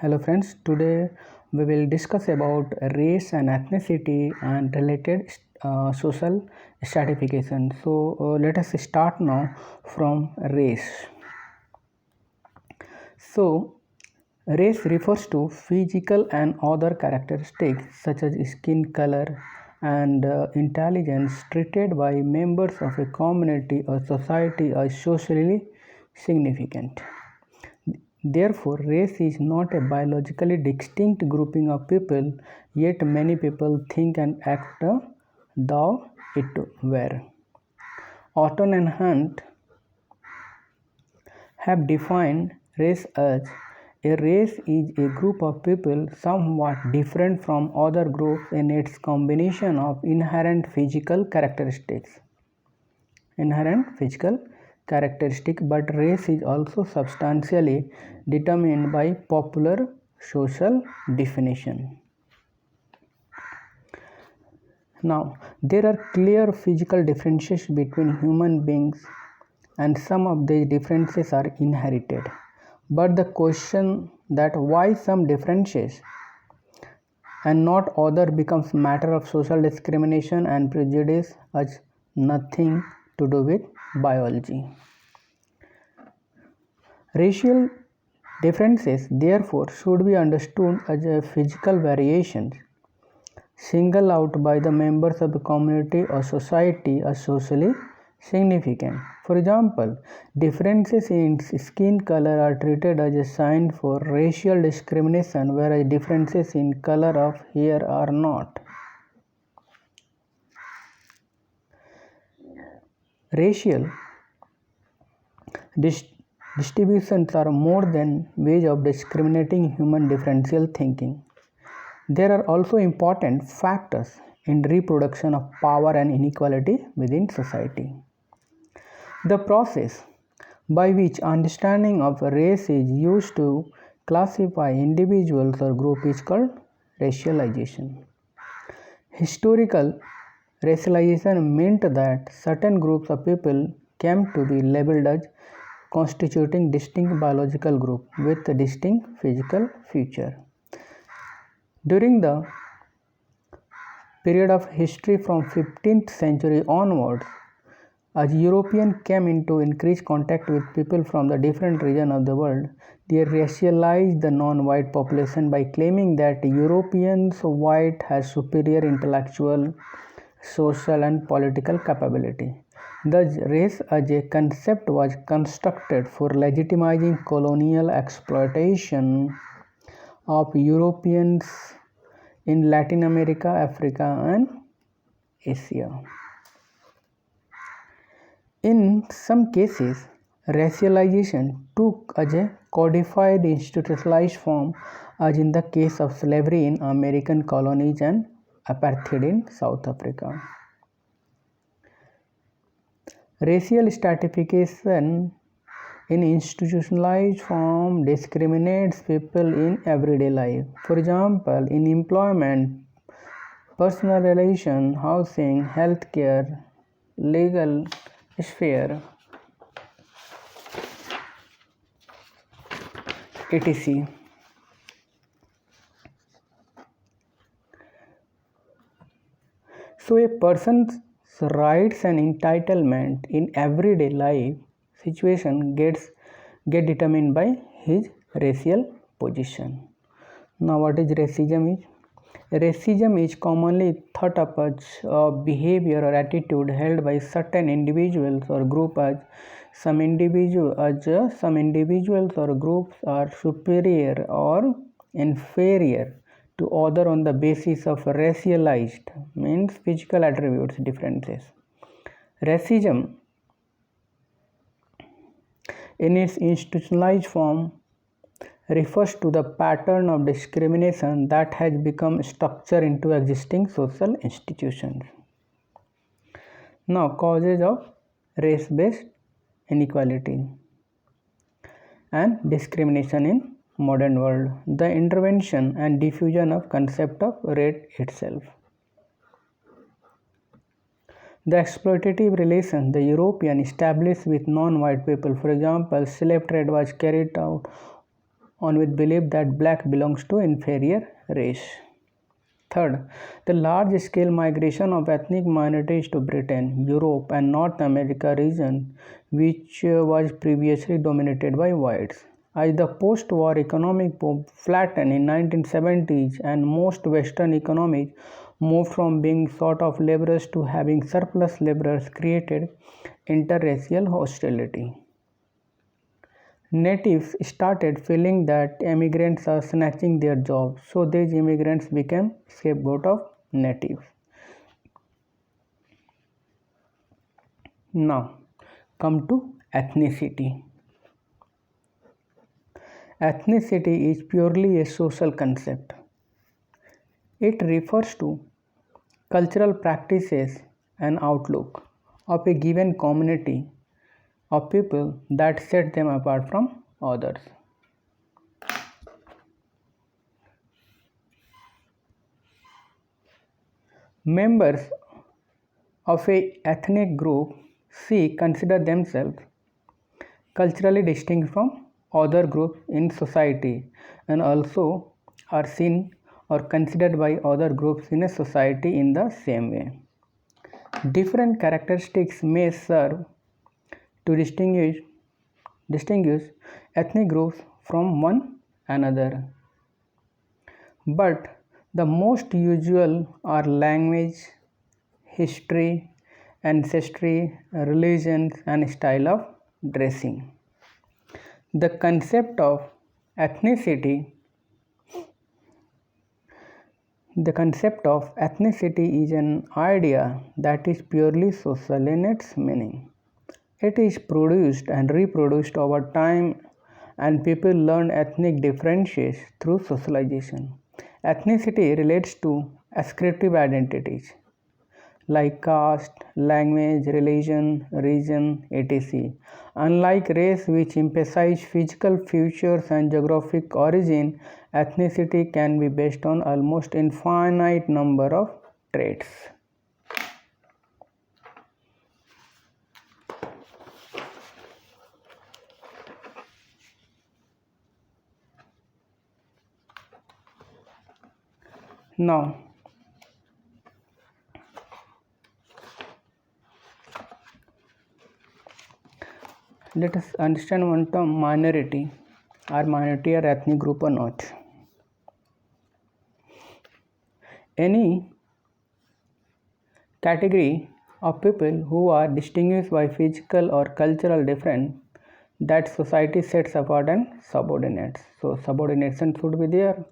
Hello friends, today we will discuss about race and ethnicity and related social stratification. So let us start now from race. So race refers to physical and other characteristics such as skin color and intelligence treated by members of a community or society as socially significant. Therefore, race is not a biologically distinct grouping of people, yet many people think and act though it were. Orton and Hunt have defined race as a race is a group of people somewhat different from other groups in its combination of inherent physical characteristics. But race is also substantially determined by popular social definition. Now, there are clear physical differences between human beings, and some of these differences are inherited. But the question that why some differences and not other becomes matter of social discrimination and prejudice has nothing to do with biology. Racial differences, therefore, should be understood as a physical variations singled out by the members of the community or society as socially significant. For example, differences in skin color are treated as a sign for racial discrimination, whereas differences in color of hair are not. Racial distributions are more than ways of discriminating human differential thinking. There are also important factors in reproduction of power and inequality within society. The process by which understanding of race is used to classify individuals or groups is called racialization. Historical racialization meant that certain groups of people came to be labeled as constituting distinct biological group with a distinct physical feature. During the period of history from 15th century onwards, as Europeans came into increased contact with people from the different regions of the world, they racialized the non-white population by claiming that Europeans white has superior intellectual, social and political capability. Thus, race as a concept was constructed for legitimizing colonial exploitation of Europeans in Latin America, Africa and Asia. In some cases, racialization took as a codified institutionalized form, as in the case of slavery in American colonies and apartheid in South Africa. Racial stratification in institutionalized form discriminates people in everyday life. For example, in employment, personal relation, housing, healthcare, legal sphere, etc. So a person's rights and entitlement in everyday life situation get determined by his racial position. Now, what is racism? Racism is commonly thought of as a behavior or attitude held by certain individuals or group as some individuals or groups are superior or inferior to other on the basis of racialized means physical attributes differences. Racism in its institutionalized form refers to the pattern of discrimination that has become structured into existing social institutions. Now, causes of race-based inequality and discrimination in modern world. The intervention and diffusion of concept of race itself. The exploitative relation the European established with non-white people, for example, slave trade was carried out on with belief that black belongs to inferior race. Third, the large-scale migration of ethnic minorities to Britain, Europe, and North America region, which was previously dominated by whites. As the post-war economic boom flattened in 1970s and most Western economies moved from being short of laborers to having surplus laborers, created interracial hostility. Natives started feeling that immigrants are snatching their jobs, so these immigrants became scapegoat of natives. Now, come to ethnicity. Ethnicity is purely a social concept. It refers to cultural practices and outlook of a given community of people that set them apart from others. Members of a ethnic group consider themselves culturally distinct from other groups in society and also are seen or considered by other groups in a society in the same way. Different characteristics may serve to distinguish ethnic groups from one another, but the most usual are language, history, ancestry, religions, and style of dressing. The concept of ethnicity The concept of ethnicity is an idea that is purely social in its meaning. It is produced and reproduced over time, and people learn ethnic differences through socialization. Ethnicity relates to ascriptive identities like caste, language, religion, region, etc. Unlike race, which emphasize physical features and geographic origin, ethnicity can be based on almost infinite number of traits. Now, let us understand one term, minority. Are minority or ethnic group or not? Any category of people who are distinguished by physical or cultural difference that society sets apart and subordinates. So subordination should be there,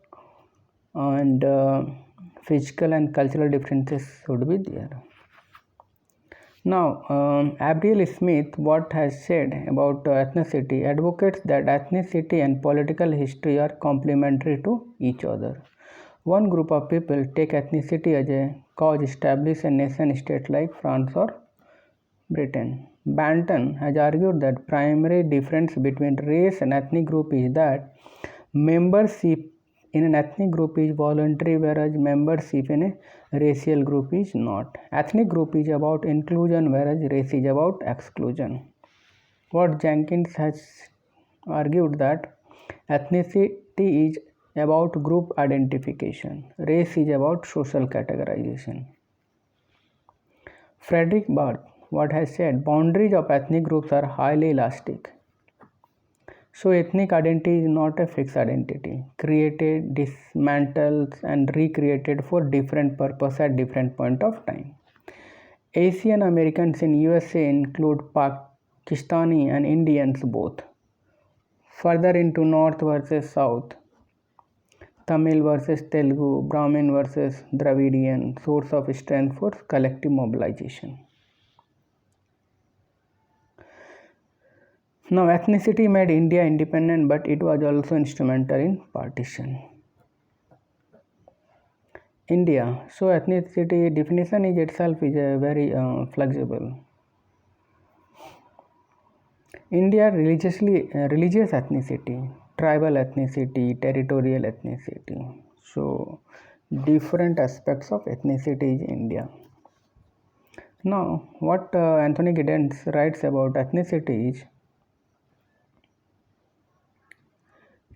and physical and cultural differences should be there. Now, Abriel Smith, what has said about ethnicity, advocates that ethnicity and political history are complementary to each other. One group of people take ethnicity as a cause establish a nation state like France or Britain. Banton has argued that primary difference between race and ethnic group is that membership in an ethnic group is voluntary, whereas membership in a racial group is not. Ethnic group is about inclusion, whereas race is about exclusion. What Jenkins has argued that ethnicity is about group identification, race is about social categorization. Frederick Barth, what has said, boundaries of ethnic groups are highly elastic. So ethnic identity is not a fixed identity, created, dismantled and recreated for different purpose at different point of time. Asian Americans in USA include Pakistani and Indians both. Further into North versus South, Tamil versus Telugu, Brahmin versus Dravidian, source of strength for collective mobilization. Now, ethnicity made India independent, but it was also instrumental in partition. India. So, ethnicity definition is itself is a very flexible. India religious ethnicity, tribal ethnicity, territorial ethnicity. So, different aspects of ethnicity is India. Now, what Anthony Giddens writes about ethnicity is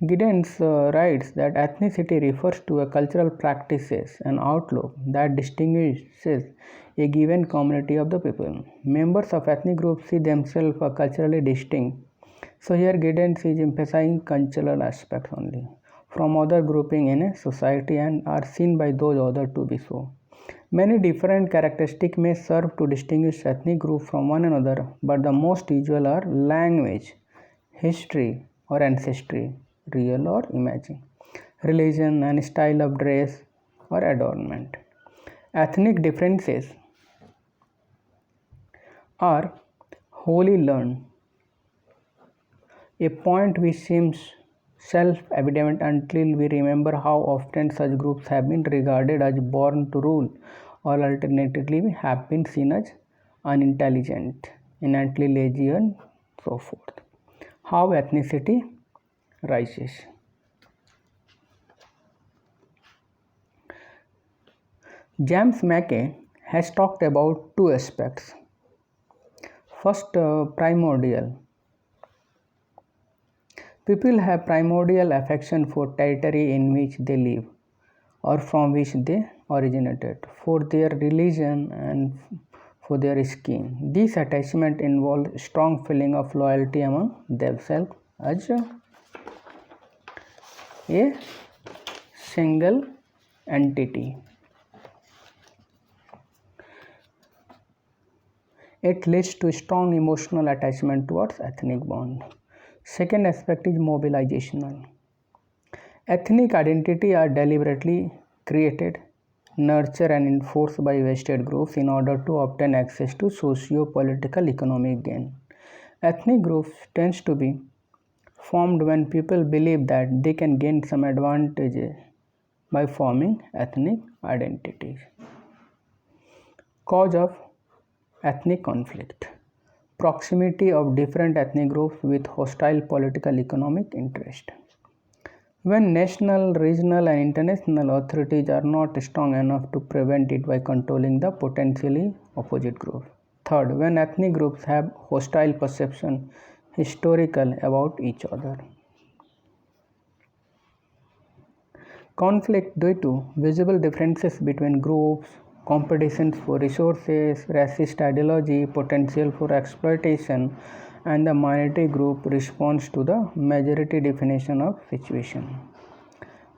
Giddens writes that ethnicity refers to a cultural practices and outlook that distinguishes a given community of the people. Members of ethnic groups see themselves as culturally distinct. So here Giddens is emphasizing cultural aspects only from other grouping in a society and are seen by those other to be so. Many different characteristics may serve to distinguish ethnic groups from one another, but the most usual are language, history or ancestry, real or imagined, religion and style of dress or adornment. Ethnic differences are wholly learned, a point which seems self-evident until we remember how often such groups have been regarded as born to rule or alternatively have been seen as unintelligent, innately lazy and so forth. How ethnicity rises. James Mackey has talked about two aspects. First, primordial. People have primordial affection for territory in which they live or from which they originated, for their religion and for their skin. This attachment involves strong feeling of loyalty among themselves as a single entity. It leads to strong emotional attachment towards ethnic bond. Second aspect is mobilizational. Ethnic identity are deliberately created, nurtured and enforced by vested groups in order to obtain access to socio-political economic gain. Ethnic groups tends to be formed when people believe that they can gain some advantages by forming ethnic identities. Cause of ethnic conflict. Proximity of different ethnic groups with hostile political economic interest. When national, regional and international authorities are not strong enough to prevent it by controlling the potentially opposite groups. Third, when ethnic groups have hostile perception historical about each other. Conflict due to visible differences between groups, competitions for resources, racist ideology, potential for exploitation, and the minority group responds to the majority definition of situation.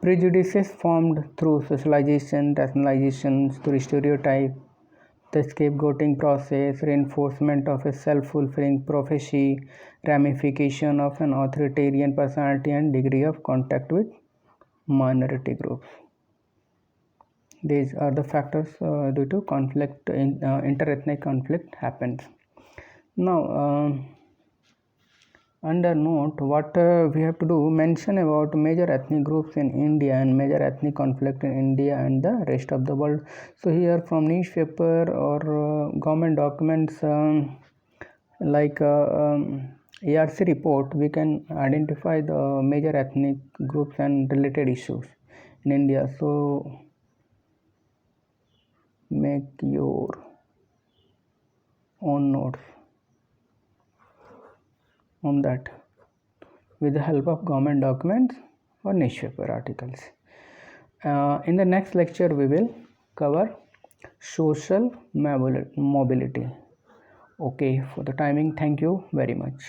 Prejudices formed through socialization, rationalization, through stereotype, the scapegoating process, reinforcement of a self-fulfilling prophecy, ramification of an authoritarian personality, and degree of contact with minority groups. These are the factors due to conflict, interethnic conflict happens. Now, under note, what we have to do, mention about major ethnic groups in India and major ethnic conflict in India and the rest of the world. So here from newspaper or government documents like ARC report, we can identify the major ethnic groups and related issues in India. So make your own notes on that with the help of government documents or newspaper articles. In the next lecture, we will cover social mobility. Okay, for the timing, thank you very much.